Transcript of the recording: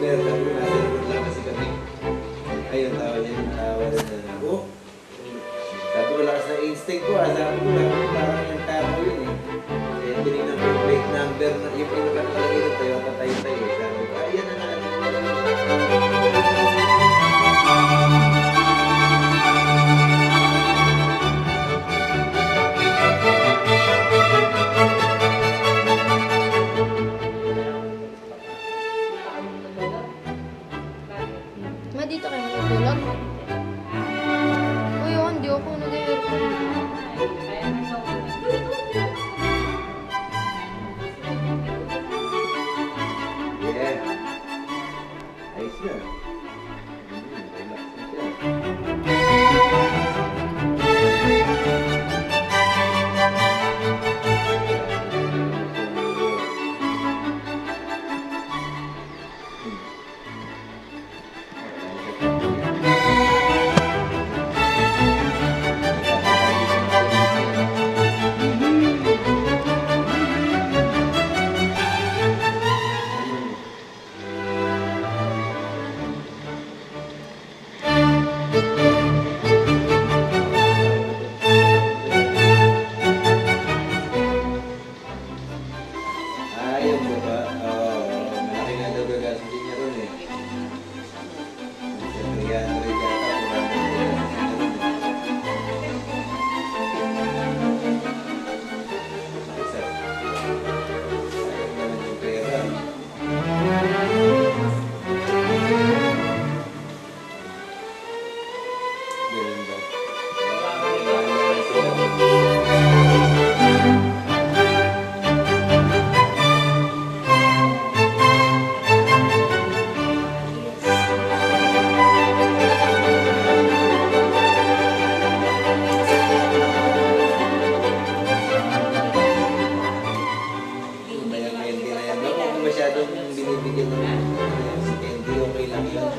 number. Sabi ko, nasa likod lang kasi kami. Ayun, tawag niya. Wala na ako. Sabi ko, lakas na instinct ko. Sabi ko, parang yung tao yun eh. Eh, tinignan ko yung plate number na yung pinakatalagay ng Toyota tayo-tayo. Sabi ko, ayan na nga. Ma, dito kayo matutulog? Uy, hindi ako nag-aircon. Yeah. Ayos na. Relax na siya. Yung baba, malaki nga daw gagastusin niya ron eh. Siyempre yan, rin yata, Isa. Sayang naman yung pera. Ganun ba? Masyadong binibigyan ng si Candy, okay lang yun.